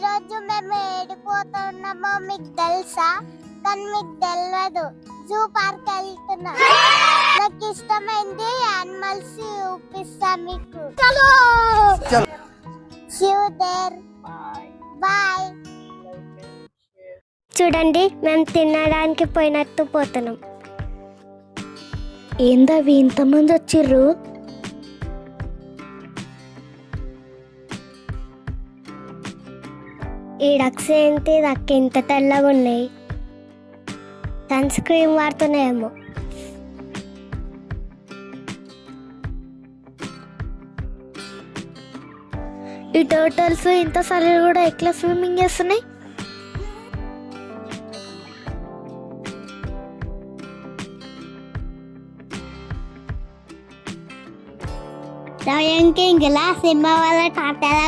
రోజు మేము ఏడిపోతున్నామో మీకు తెలుసా? కానీ మీకు తెలియదు. జూ పార్క్ వెళ్తున్నా. నాకు ఇష్టమైంది యానిమల్స్ చూపిస్తా మీకు. See you there. Bye. చూడండి, మేము తినడానికి పోయినట్టు పోతున్నాం. ఏందవి ఇంతమంది వచ్చిర్రు? ఈ డక్స్ ఏంటి దక్క ఇంత తెల్లగా ఉన్నాయి? సన్ స్క్రీన్ వాడుతున్నాయేమో. ఈ టోటల్స్ ఇంత సరే కూడా ఎట్లా స్విమ్మింగ్ చేస్తున్నాయి? Yang king gelas 5 wala tatela